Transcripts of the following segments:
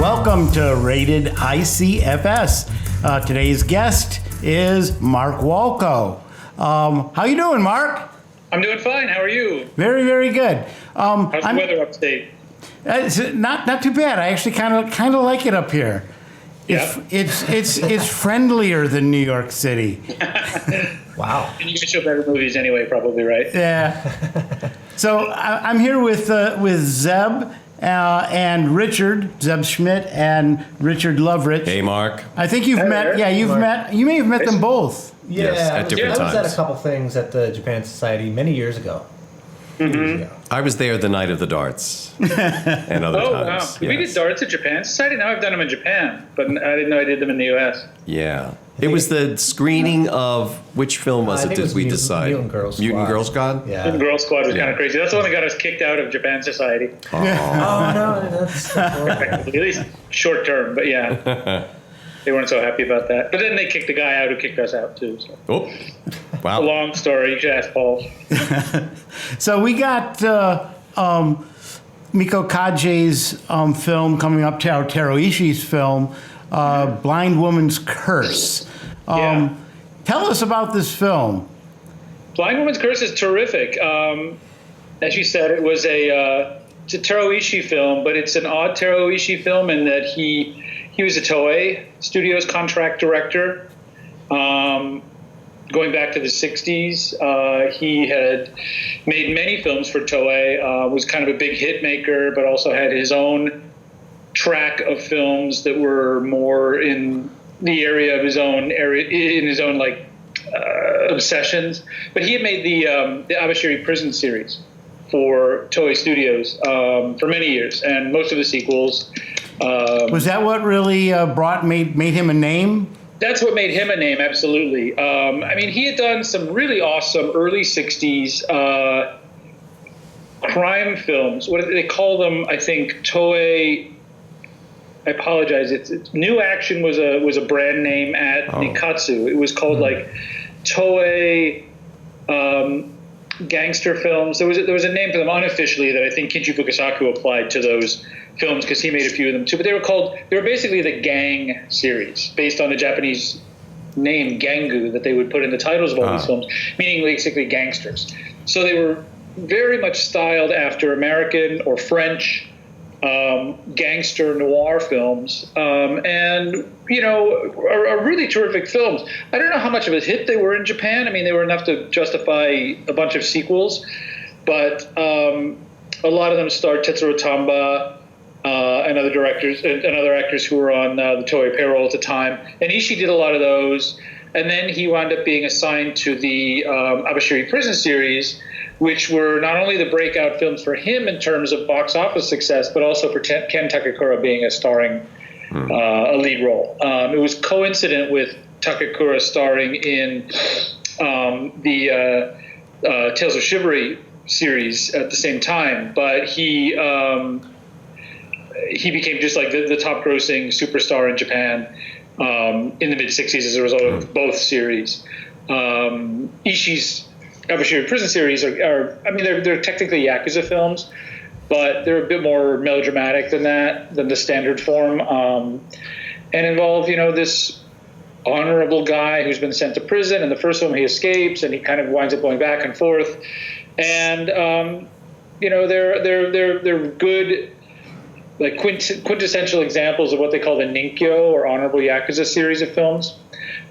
Welcome to Rated ICFS. Today's guest is Mark Walco. How you doing, Mark? I'm doing fine. How are you? Very, very good. How's the weather upstate? It's not too bad. I actually kind of like it up here. It's friendlier than New York City. Wow. And you can show better movies anyway, probably, right? Yeah. So I'm here with Zeb and Richard, Zeb Schmidt and Richard Lovrich. Hey, Mark. I think you've met. Yeah, you may have met them both. Yeah, Yes, at different I was times. at a couple things at the Japan Society many years ago. I was there the night of the darts and other Oh, times. wow. We did darts at Japan Society. Now I've done them in Japan, but I didn't know I did them in the U.S. Yeah. It was the screening of, which film was I it, think it did was we Mutant- decide? Mutant Girl Squad. Mutant Girl Squad? Yeah. The Girl Squad was Yeah. kind of crazy. That's the one that got us kicked out of Japan Society. Oh, no, that's At least short term, but yeah. They weren't so happy about that. But then they kicked the guy out who kicked us out, too. So. Oh, A wow. long story. You should ask Paul. So we got Miko Kage's film coming up, Taro Ishii's film, Blind Woman's Curse. Yeah. Tell us about this film. Blind Woman's Curse is terrific. As you said, it was it's a Taro Ishii film, but it's an odd Taro Ishii film in that he was a Toei Studios contract director. Going back to the 60s, he had made many films for Toei, was kind of a big hit maker, but also had his own track of films that were more in the area of his own obsessions. But he had made the Abashiri Prison series for Toei Studios for many years, and most of the sequels. Was that what really made him a name? That's what made him a name, absolutely. I mean, he had done some really awesome early 60s crime films. What do they call them? I think Toei, I apologize, it's New Action was a brand name at Nikatsu. It was called like Toei gangster films. There was a name for them unofficially that I think Kinji Fukasaku applied to those films because he made a few of them too. But they were basically the gang series based on the Japanese name Gangu that they would put in the titles of all these films, meaning basically gangsters. So they were very much styled after American or French gangster noir films, and are really terrific films. I don't know how much of a hit they were in Japan. I mean, they were enough to justify a bunch of sequels, but a lot of them starred Tetsuro Tamba and other actors who were on the Toei payroll at the time. And Ishii did a lot of those, and then he wound up being assigned to the Abashiri Prison series, which were not only the breakout films for him in terms of box office success, but also for Ken Takakura being a lead role. It was coincident with Takakura starring in the Tales of Chivalry series at the same time, but he became just like the top grossing superstar in Japan in the mid-60s as a result of both series. Ishii's Abashiri Prison series they're technically Yakuza films, but they're a bit more melodramatic than the standard form, and involve this honorable guy who's been sent to prison. In the first film, he escapes, and he kind of winds up going back and forth. And they're good, like quintessential examples of what they call the Ninkyo or honorable Yakuza series of films.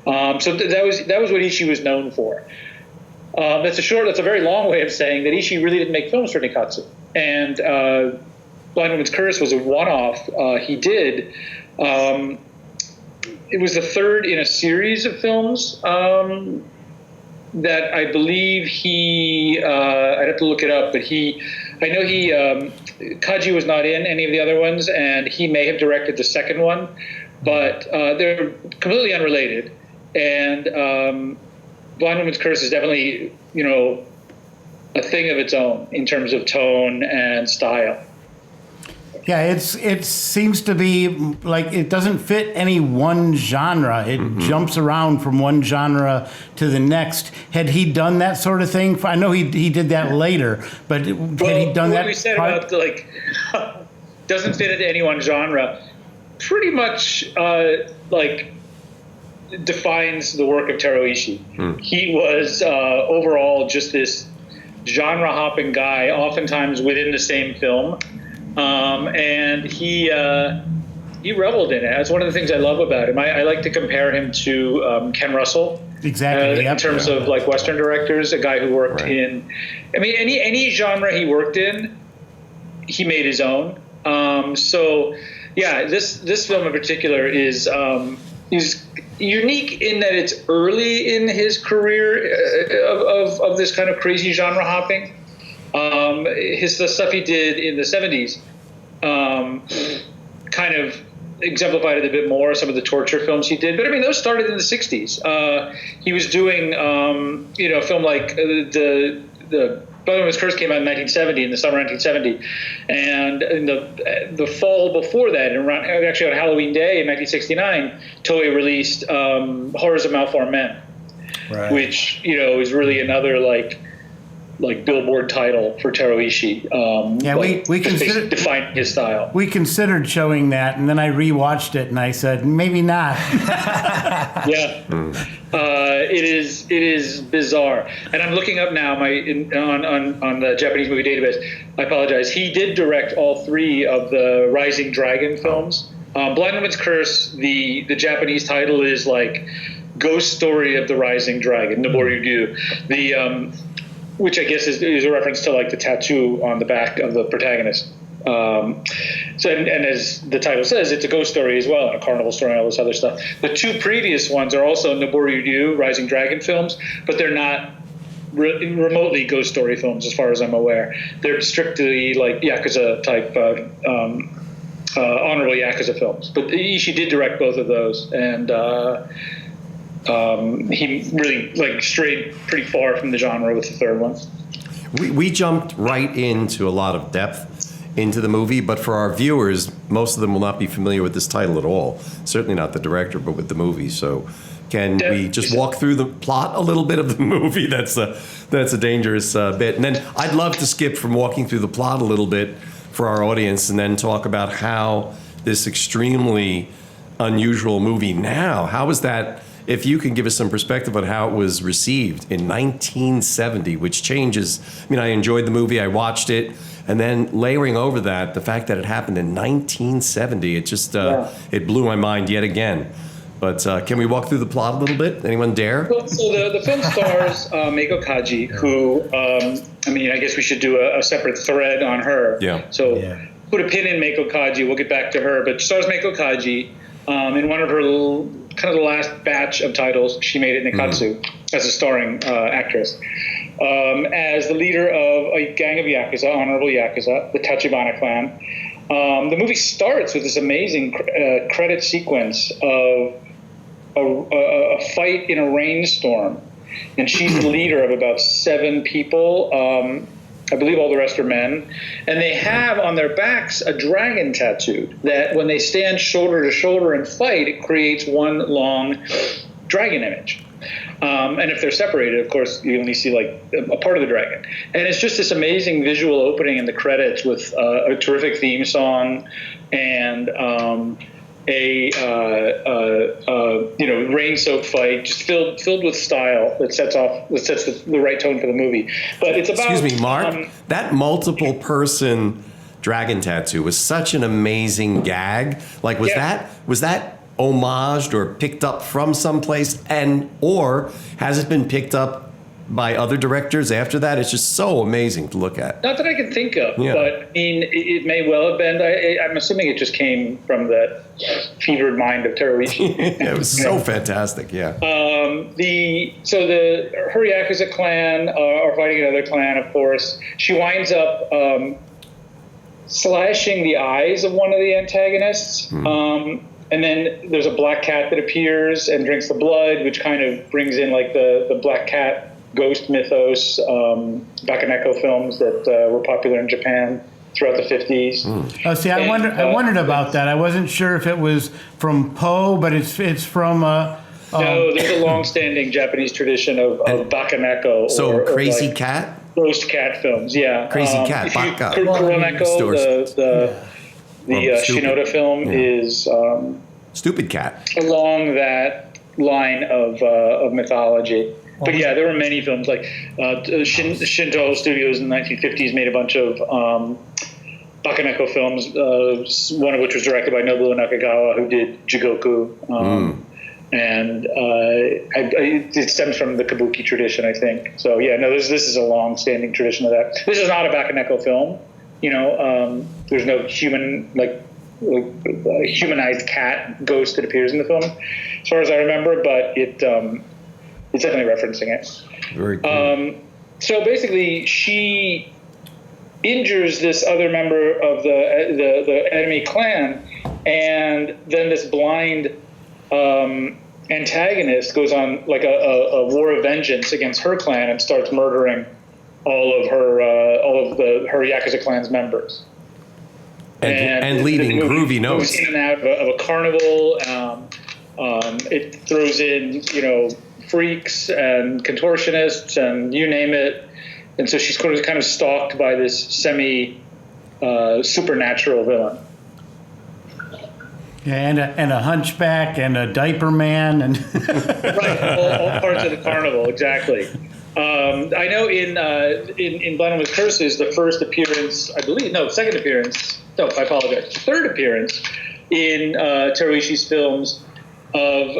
So that was what Ishii was known for. That's a very long way of saying that Ishii really didn't make films for Nikatsu. And Blind Woman's Curse was a one-off. He did. It was the third in a series of films that I believe I'd have to look it up, but Kaji was not in any of the other ones, and he may have directed the second one, but they're completely unrelated. And Blind Woman's Curse is definitely, a thing of its own in terms of tone and style. Yeah, it seems to be like it doesn't fit any one genre. It jumps around from one genre to the next. Had he done that sort of thing? I know he did that later, but had he done that? What we said about doesn't fit into any one genre. pretty much like defines the work of Taro Ishii. He was overall just this genre hopping guy, oftentimes within the same film, and he reveled in it. That's one of the things I love about him. I like to compare him to Ken Russell. Exactly. In terms of like Western directors, a guy who worked Right. in, I mean, any genre he worked in, he made his own. So yeah, this film in particular is unique in that it's early in his career of this kind of crazy genre hopping. The stuff he did in the 70s kind of exemplified it a bit more, some of the torture films he did. But I mean, those started in the 60s. He was doing, a film like the Bugman's Curse came out in 1970, in the summer 1970. And in the fall before that, actually on Halloween Day in 1969, Toei released Horrors of Malformed Men, Right. which, is really another like Billboard title for Taro Ishii. we considered defining his style. we considered showing that, and then I rewatched it, and I said maybe not. Yeah, it is bizarre. And I'm looking up now on the Japanese movie database. I apologize. He did direct all 3 of the Rising Dragon films. Blind Woman's Curse. The Japanese title is like Ghost Story of the Rising Dragon, Noboryu. The which I guess is a reference to like the tattoo on the back of the protagonist. And as the title says, it's a ghost story as well, and a carnival story and all this other stuff. The 2 previous ones are also Noboryu Rising Dragon films, but they're not remotely ghost story films as far as I'm aware. They're strictly like Yakuza type, honorable Yakuza films. But Ishii did direct both of those, and he really like strayed pretty far from the genre with the third one. We jumped right into a lot of depth into the movie, but for our viewers, most of them will not be familiar with this title at all. Certainly not the director, but with the movie. So can we just walk through the plot a little bit of the movie? That's a dangerous bit. And then I'd love to skip from walking through the plot a little bit for our audience and then talk about how this extremely unusual movie now, how was that, if you can give us some perspective on how it was received in 1970, which changes. I mean, I enjoyed the movie, I watched it, and then layering over that, the fact that it happened in 1970, it just, it blew my mind yet again. But can we walk through the plot a little bit? Anyone dare? Well, so the film stars Meiko Kaji, who, I guess we should do a separate thread on her. Yeah. So put a pin in Meiko Kaji, we'll get back to her. But stars Meiko Kaji in one of her kind of the last batch of titles. She made it Nikatsu as a starring actress. As the leader of a gang of Yakuza, honorable Yakuza, the Tachibana clan. The movie starts with this amazing credit sequence of a fight in a rainstorm. And she's the leader of about 7 people. I believe all the rest are men. And they have on their backs a dragon tattooed that when they stand shoulder to shoulder and fight, it creates one long dragon image. And if they're separated, of course, you only see like a part of the dragon. And it's just this amazing visual opening in the credits with a terrific theme song and rain-soaked fight, just filled with style that sets the right tone for the movie. But it's about. Excuse me, Mark. That multiple person dragon tattoo was such an amazing gag. Like, was that homaged or picked up from someplace, or has it been picked up by other directors after that? It's just so amazing to look at. Not that I can think of, but I mean, it may well have been. I'm assuming it just came from the fevered mind of Taro Ishii. It was so fantastic, yeah. Her Yakuza clan are fighting another clan, of course. She winds up slashing the eyes of one of the antagonists. And then there's a black cat that appears and drinks the blood, which kind of brings in like the black cat ghost mythos, Bakaneko films that were popular in Japan throughout the 50s. Oh, see, I wondered about that. I wasn't sure if it was from Poe, but it's from. No, there's a long-standing Japanese tradition of Bakaneko. So Crazy like Cat? Ghost cat films, yeah. Crazy Cat, Baka. Kuroneko, The Stupid. Shinoda film Yeah. is Stupid Cat. along that line of mythology. But yeah, there were many films like Shinto Studios in the 1950s made a bunch of Bakaneko films, one of which was directed by Nobuo Nakagawa, who did Jigoku. And it stems from the kabuki tradition, I think. So yeah, no, this is a long-standing tradition of that. This is not a Bakaneko film. There's no human a humanized cat ghost that appears in the film, as far as I remember. But it's definitely referencing it. Very cool. So basically, she injures this other member of the enemy clan, and then this blind antagonist goes on like a war of vengeance against her clan and starts murdering all of her Yakuza clan's members. And leaving groovy notes. Moves in and out of a carnival. It throws in, freaks and contortionists and you name it. And so she's kind of stalked by this supernatural villain. Yeah, and a hunchback and a diaper man and Right, all parts of the carnival, exactly. I know in Blinded with Curses, the first appearance, I believe, second appearance, I apologize, third appearance in Teruishi's films of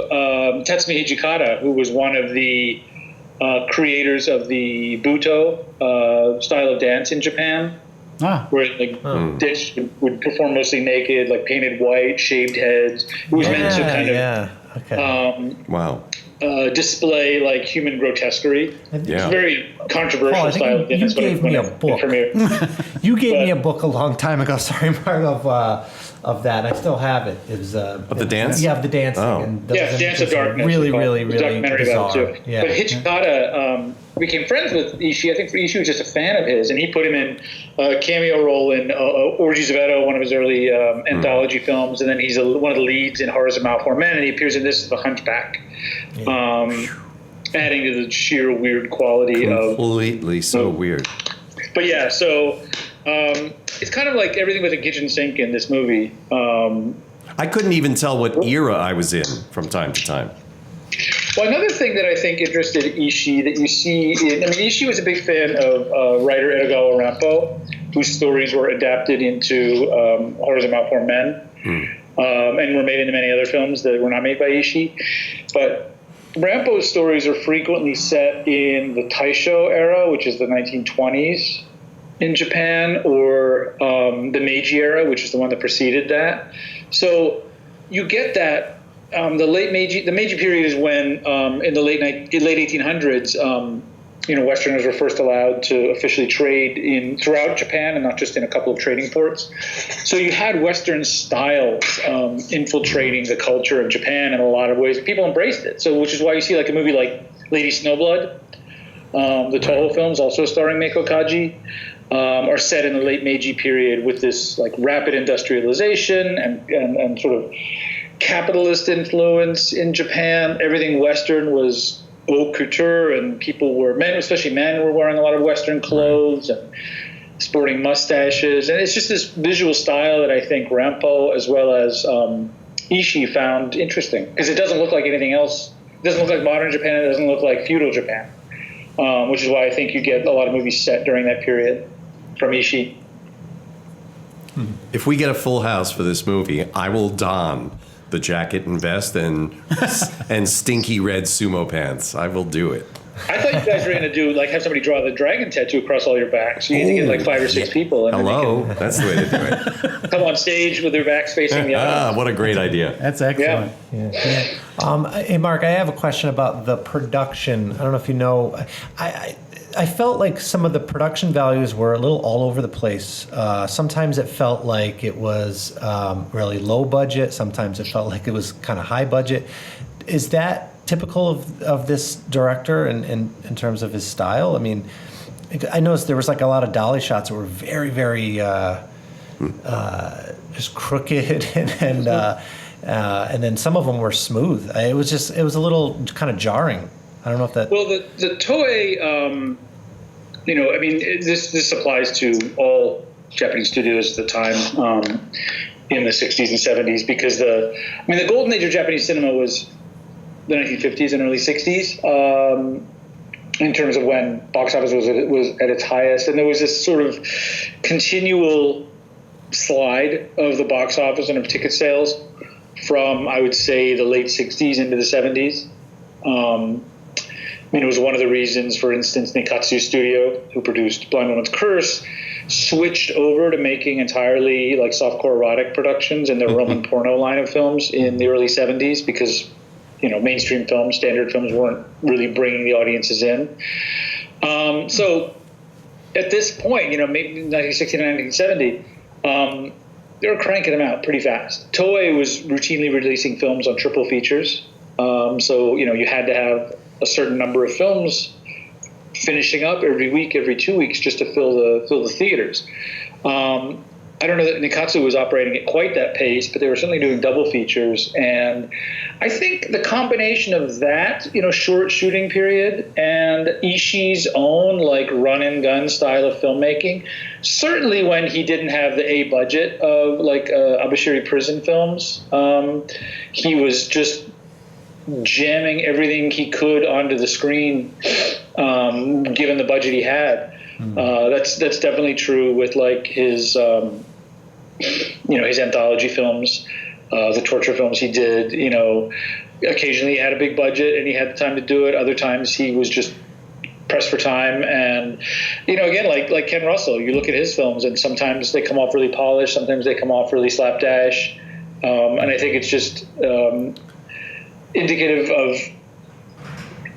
Tatsumi Hijikata, who was one of the creators of the Buto style of dance in Japan. Where Dish would perform mostly naked, like painted white, shaved heads. It was meant to kind of display like human grotesquerie. It's a very controversial Paul, I think style of dance. you gave me a book. You gave me a book a long time ago. Sorry, Mark, of that. I still have it. It was Of the dance? Yeah, of the dancing. Oh. And Dance of Darkness. Really, really, really documentary bizarre. about it too. Yeah. But Hijikata became friends with Ishii. I think Ishii was just a fan of his, and he put him in a cameo role in Orgies of Edo, one of his early anthology films, and then he's one of the leads in Horrors of Malformed Men, and he appears in this as the Hunchback, adding to the sheer weird quality Completely weird. But yeah, so it's kind of like everything with a kitchen sink in this movie. I couldn't even tell what era I was in from time to time. Well, another thing that I think interested Ishii that you see Ishii was a big fan of writer Edogawa Rampo, whose stories were adapted into Horrors of Malformed Men, and were made into many other films that were not made by Ishii. But Rampo's stories are frequently set in the Taisho era, which is the 1920s in Japan, or the Meiji era, which is the one that preceded that. So you get that. The Meiji period is when, in the late 1800s, Westerners were first allowed to officially trade throughout Japan and not just in a couple of trading ports. So you had Western styles infiltrating the culture of Japan in a lot of ways. People embraced it. So, which is why you see like a movie like Lady Snowblood, the Toho films, also starring Meiko Kaji, are set in the late Meiji period with this like rapid industrialization and sort of capitalist influence in Japan. Everything Western was haute couture, and especially men were wearing a lot of Western clothes and sporting mustaches. And it's just this visual style that I think Rampo as well as Ishii found interesting, because it doesn't look like anything else. It doesn't look like modern Japan. It doesn't look like feudal Japan, which is why I think you get a lot of movies set during that period from Ishii. If we get a full house for this movie, I will don the jacket and vest and stinky red sumo pants. I will do it. I thought you guys were going to do have somebody draw the dragon tattoo across all your backs. So you need to get like 5 or 6 people. And Hello, then that's the way to do it. they can come on stage with their backs facing the audience. What a great idea. that's excellent. Hey, Mark, I have a question about the production. I don't know if you know. I felt like some of the production values were a little all over the place. Sometimes it felt like it was really low budget. Sometimes it felt like it was kind of high budget. Is that typical of this director in terms of his style? I mean, I noticed there was like a lot of dolly shots that were very, very just crooked and then some of them were smooth. It was a little kind of jarring. I don't know if that. Well, the Toei, this applies to all Japanese studios at the time in the 60s and 70s, because the golden age of Japanese cinema was the 1950s and early 60s. In terms of when box office was at its highest, and there was this sort of continual slide of the box office and of ticket sales from, I would say, the late 60s into the 70s. It was one of the reasons, for instance, Nikatsu Studio, who produced Blind Woman's Curse, switched over to making entirely like softcore erotic productions in their Roman porno line of films in the early 70s, because mainstream films, standard films, weren't really bringing the audiences in. So at this point, maybe 1969, 1970, they were cranking them out pretty fast. Toei was routinely releasing films on triple features. So you had to have a certain number of films finishing up every week, every 2 weeks, just to fill the theaters. I don't know that Nikatsu was operating at quite that pace, but they were certainly doing double features. And I think the combination of that, short shooting period, and Ishii's own like run and gun style of filmmaking, certainly when he didn't have the A budget of like Abashiri prison films, he was just jamming everything he could onto the screen, given the budget he had. That's definitely true with like his his anthology films, the torture films he did. Occasionally he had a big budget and he had the time to do it. Other times he was just pressed for time. And again, like Ken Russell, you look at his films and sometimes they come off really polished, sometimes they come off really slapdash, and I think it's just indicative of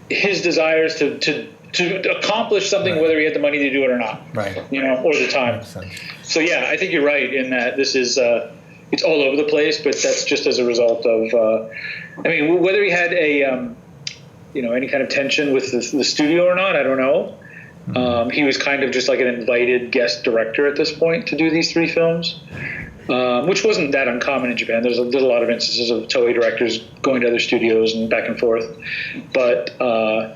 his desires to accomplish something, whether he had the money to do it or not, right? Or the time. So yeah, I think you're right in that this is it's all over the place, but that's just as a result of whether he had a any kind of tension with the studio or not, I don't know. He was kind of just like an invited guest director at this point to do these three films, which wasn't that uncommon in Japan. There's a lot of instances of Toei directors going to other studios and back and forth, but I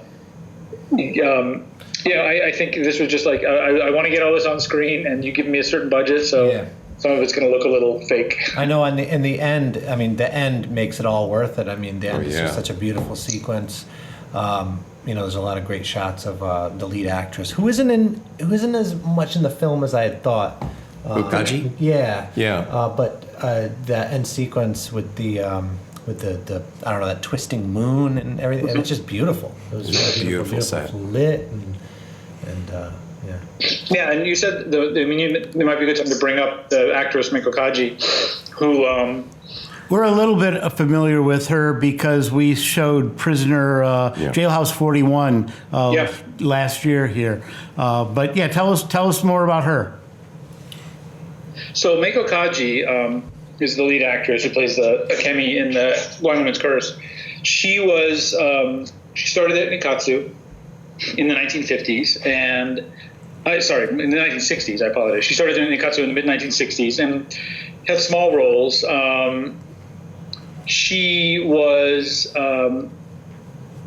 think this was just like I want to get all this on screen, and you give me a certain budget, so some of it's going to look a little fake. I know. In the end, the end makes it all worth it. The end is just such a beautiful sequence. There's a lot of great shots of the lead actress who isn't as much in the film as I had thought. Ukaji? Yeah. But that end sequence with the I don't know, that twisting moon and everything. It's just beautiful. It was really beautiful set. Lit and Yeah, and you said it might be a good time to bring up the actress Miko Kaji, who we're a little bit familiar with her because we showed Prisoner Jailhouse 41 last year here. But yeah, tell us more about her. So Miko Kaji is the lead actress who plays the Akemi in the Blind Woman's Curse. She was she started at Nikatsu in the 1950s and in the 1960s. I apologize. She started at Nikatsu in the mid 1960s and had small roles. She was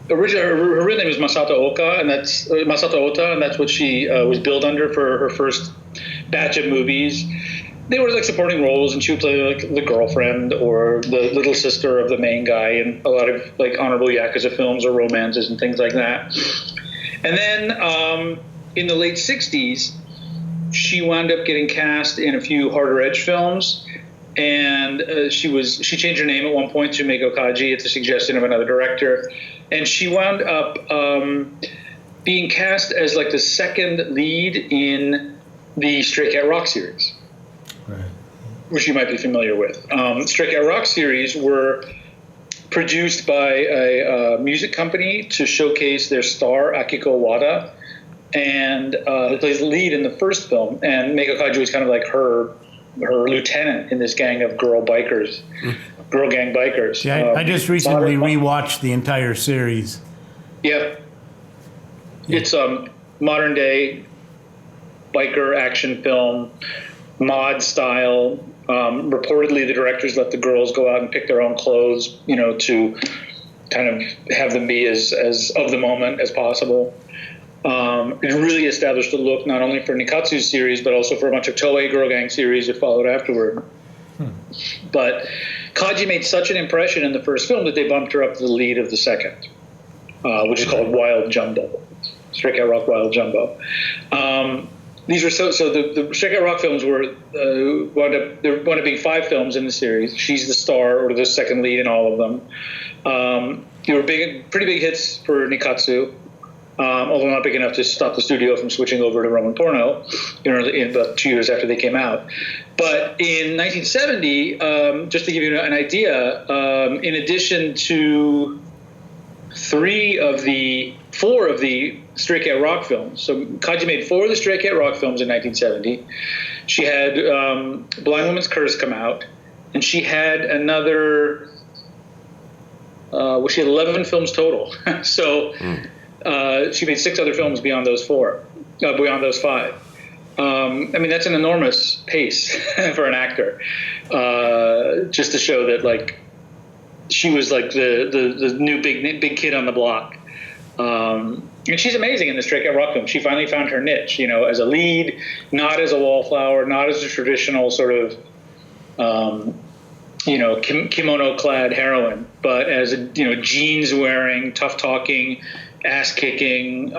originally her real name was Masato Oka, and that's Masato Ota, and that's what she was billed under for her first batch of movies. They were like supporting roles, and she would play like the girlfriend or the little sister of the main guy in a lot of like honorable Yakuza films or romances and things like that. And then in the late 60s, she wound up getting cast in a few harder edge films, and she changed her name at one point to Meiko Kaji at the suggestion of another director, and she wound up being cast as like the second lead in the Stray Cat Rock series. Which you might be familiar with. Stray Cat Rock series were produced by a music company to showcase their star, Akiko Wada, and who plays the lead in the first film. And Meiko Kaji was kind of like her lieutenant in this gang of girl gang bikers. Yeah, I just recently rewatched the entire series. Yeah. It's modern day biker action film, mod style. Reportedly, the directors let the girls go out and pick their own clothes, to kind of have them be as of the moment as possible. It really established a look not only for Nikatsu's series, but also for a bunch of Toei girl gang series that followed afterward. But Kaji made such an impression in the first film that they bumped her up to the lead of the second, which is called Wild Jumbo, Stray Cat Rock Wild Jumbo. These were so the Stray Cat Rock films were wound up being 5 films in the series. She's the star or the second lead in all of them. They were pretty big hits for Nikatsu. Although not big enough to stop the studio from switching over to Roman porno, in about 2 years after they came out. But in 1970, just to give you an idea, in addition to 4 of the Stray Cat Rock films, so Kaji made 4 of the Stray Cat Rock films in 1970. She had Blind Woman's Curse come out, and she had another. She had 11 films total. So. She made 6 other films beyond those 5. I mean, that's an enormous pace for an actor. Just to show that, like, she was like the new big kid on the block. And she's amazing in the Stray Cat Rock film. She finally found her niche, as a lead, not as a wallflower, not as a traditional sort of, kimono-clad heroine, but as a jeans-wearing, tough-talking, ass-kicking,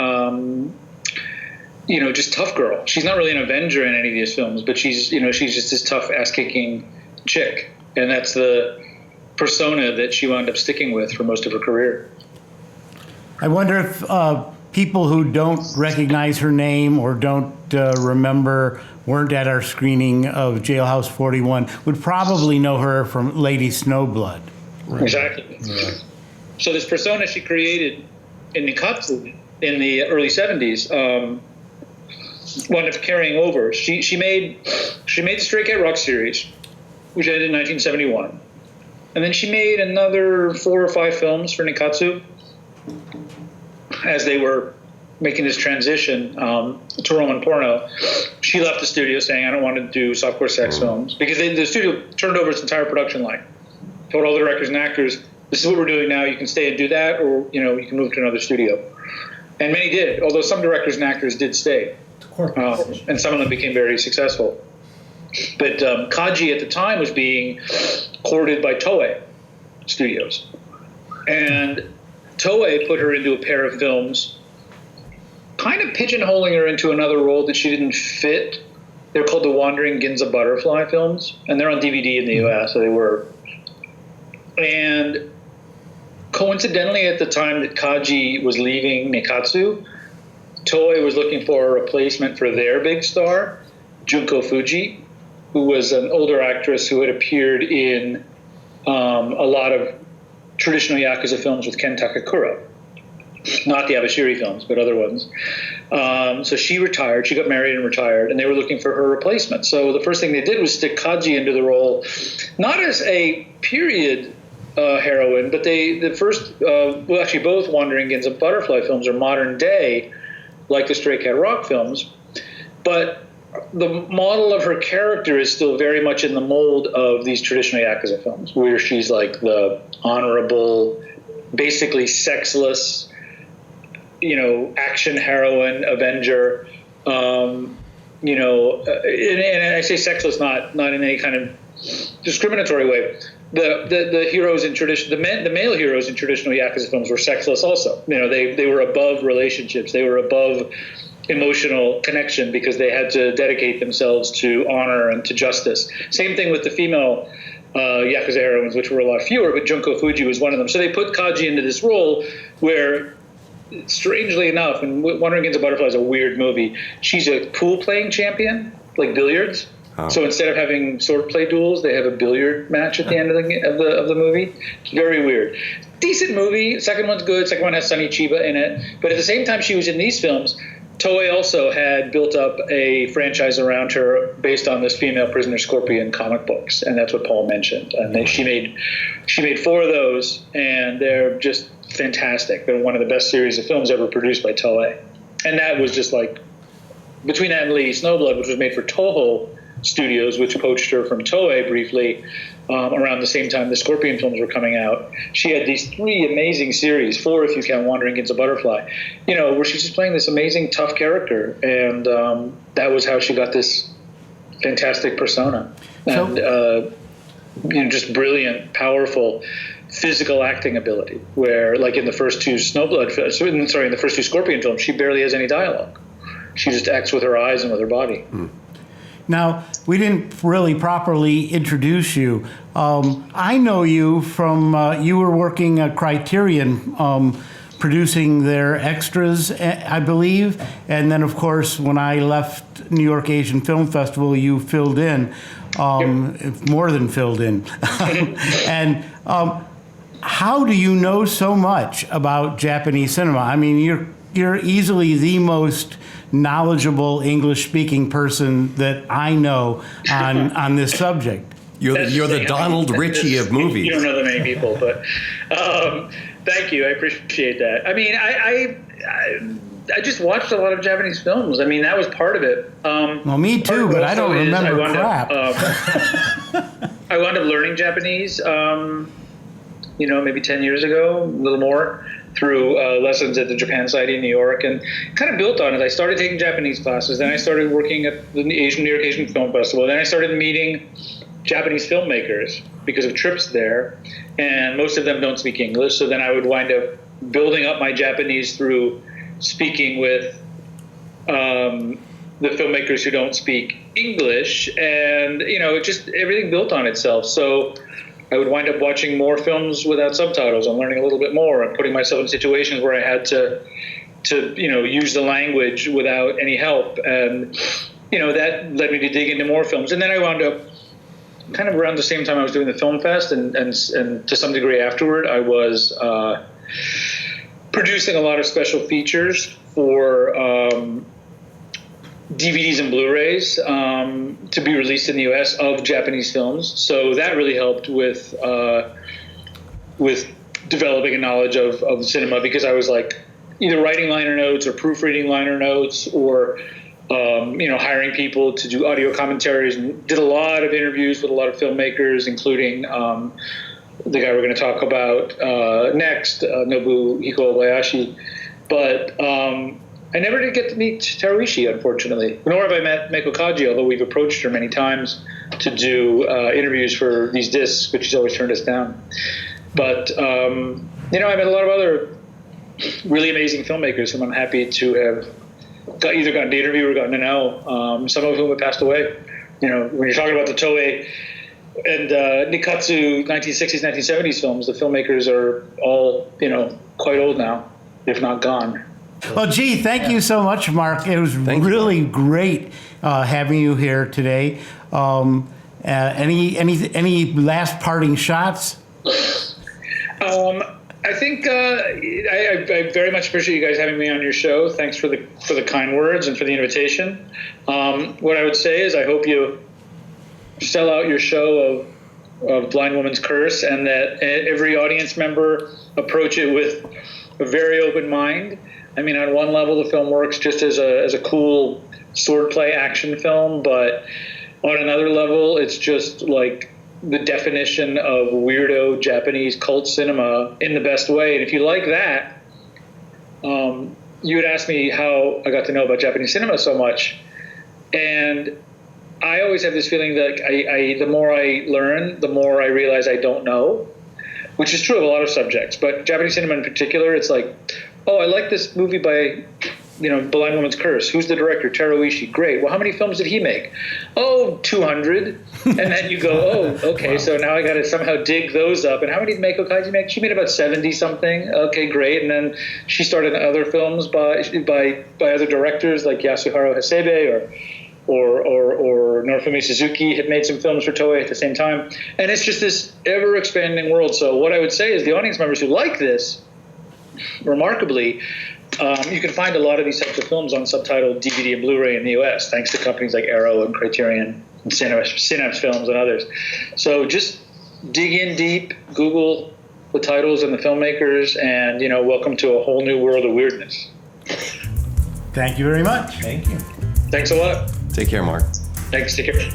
just tough girl. She's not really an Avenger in any of these films, but she's just this tough, ass-kicking chick, and that's the persona that she wound up sticking with for most of her career. I wonder if people who don't recognize her name or don't weren't at our screening of Jailhouse 41 would probably know her from Lady Snowblood. Right. Exactly. Yeah. So this persona she created in Nikatsu in the early 70s wound up carrying over. She made the Stray Cat Rock series, which ended in 1971. And then she made another 4 or 5 films for Nikatsu as they were making this transition to Roman porno. She left the studio saying, I don't want to do softcore sex films, because the studio turned over its entire production line. Told all the directors and actors, this is what we're doing now. You can stay and do that, or you can move to another studio. And many did, although some directors and actors did stay. And some of them became very successful. But Kaji at the time was being courted by Toei Studios. And Toei put her into a pair of films, kind of pigeonholing her into another role that she didn't fit. They're called the Wandering Ginza Butterfly films, and they're on DVD in the US, so they were. And coincidentally, at the time that Kaji was leaving Nikatsu, Toei was looking for a replacement for their big star, Junko Fuji, who was an older actress who had appeared in a lot of traditional Yakuza films with Ken Takakura. Not the Abashiri films, but other ones. So she retired. She got married and retired, and they were looking for her replacement. So the first thing they did was stick Kaji into the role, not as a period heroine, but actually both Wandering Ginza Butterfly films are modern day, like the Stray Cat Rock films. But the model of her character is still very much in the mold of these traditional Yakuza films, where she's like the honorable, basically sexless, action heroine, Avenger, and I say sexless not in any kind of discriminatory way. The heroes in the male heroes in traditional Yakuza films were sexless also. They were above relationships. They were above emotional connection because they had to dedicate themselves to honor and to justice. Same thing with the female Yakuza heroines, which were a lot fewer, but Junko Fuji was one of them. So they put Kaji into this role where, strangely enough, and Wandering Ginza Butterfly is a weird movie, she's a pool playing champion, like billiards. Oh. So instead of having swordplay duels, they have a billiard match at the end of the movie. It's very weird. Decent movie. Second one's good. Second one has Sonny Chiba in it. But at the same time she was in these films, Toei also had built up a franchise around her based on this female Prisoner Scorpion comic books, and that's what Paul mentioned. And she made 4 of those, and they're just fantastic. They're one of the best series of films ever produced by Toei. And that was just like, between that and Lady Snowblood, which was made for Toho Studios, which poached her from Toei briefly around the same time the Scorpion films were coming out. She had these 3 amazing series, 4 if you count Wandering Against a Butterfly, where she's just playing this amazing tough character, and that was how she got this fantastic persona. So, And just brilliant, powerful physical acting ability. Where, like in the first 2 in the first 2 Scorpion films, she barely has any dialogue. She just acts with her eyes and with her body. Now, we didn't really properly introduce you. I know you from, you were working at Criterion, producing their extras, I believe. And then, of course, when I left New York Asian Film Festival, you filled in, more than filled in. And how do you know so much about Japanese cinema? I mean, you're easily the most knowledgeable English-speaking person that I know on this subject. You're the Donald Ritchie of movies. You don't know that many people, but thank you. I appreciate that. I mean, I just watched a lot of Japanese films. I mean, that was part of it. Well, me too, but I don't remember crap. I wound up learning Japanese, maybe 10 years ago, a little more, through lessons at the Japan Society in New York, and kind of built on it. I started taking Japanese classes, then I started working at the New York Asian Film Festival, then I started meeting Japanese filmmakers because of trips there, and most of them don't speak English, so then I would wind up building up my Japanese through speaking with the filmmakers who don't speak English, and it just everything built on itself. So I would wind up watching more films without subtitles and learning a little bit more and putting myself in situations where I had to use the language without any help, and that led me to dig into more films. And then I wound up kind of around the same time I was doing the Film Fest, and to some degree afterward, I was producing a lot of special features for DVDs and Blu-rays to be released in the U.S. of Japanese films. So that really helped with developing a knowledge of cinema, because I was like either writing liner notes or proofreading liner notes, or hiring people to do audio commentaries, and did a lot of interviews with a lot of filmmakers, including the guy we're going to talk about next, Nobuhiko Obayashi. But I never did get to meet Teruishi, unfortunately. Nor have I met Meiko Kaji, although we've approached her many times to do interviews for these discs, but she's always turned us down. But, I met a lot of other really amazing filmmakers whom I'm happy to have either gotten to interview or gotten to know, some of whom have passed away. When you're talking about the Toei and Nikkatsu 1960s, 1970s films, the filmmakers are all, quite old now, if not gone. Well, gee, thank you so much, Mark. It was really great having you here today. Any last parting shots? I think I very much appreciate you guys having me on your show. Thanks for the kind words and for the invitation. What I would say is I hope you sell out your show of Blind Woman's Curse, and that every audience member approach it with a very open mind. I mean, on one level, the film works just as a cool swordplay action film, but on another level, it's just like the definition of weirdo Japanese cult cinema in the best way. And if you like that, you would ask me how I got to know about Japanese cinema so much. And I always have this feeling that the more I learn, the more I realize I don't know, which is true of a lot of subjects. But Japanese cinema in particular, it's like, oh, I like this movie by, Blind Woman's Curse. Who's the director? Teruishi. Great. Well, how many films did he make? Oh, 200. And then you go, oh, okay, wow. So now I got to somehow dig those up. And how many did Meiko Kaji make? She made about 70-something. Okay, great. And then she started in other films by other directors like Yasuhiro Hasebe or Norifumi Suzuki had made some films for Toei at the same time. And it's just this ever-expanding world. So what I would say is the audience members who like this, remarkably, you can find a lot of these types of films on subtitled DVD and Blu-ray in the U.S., thanks to companies like Arrow and Criterion and Synapse Films and others. So just dig in deep, Google the titles and the filmmakers, and, welcome to a whole new world of weirdness. Thank you very much. Thank you. Thanks a lot. Take care, Mark. Thanks. Take care.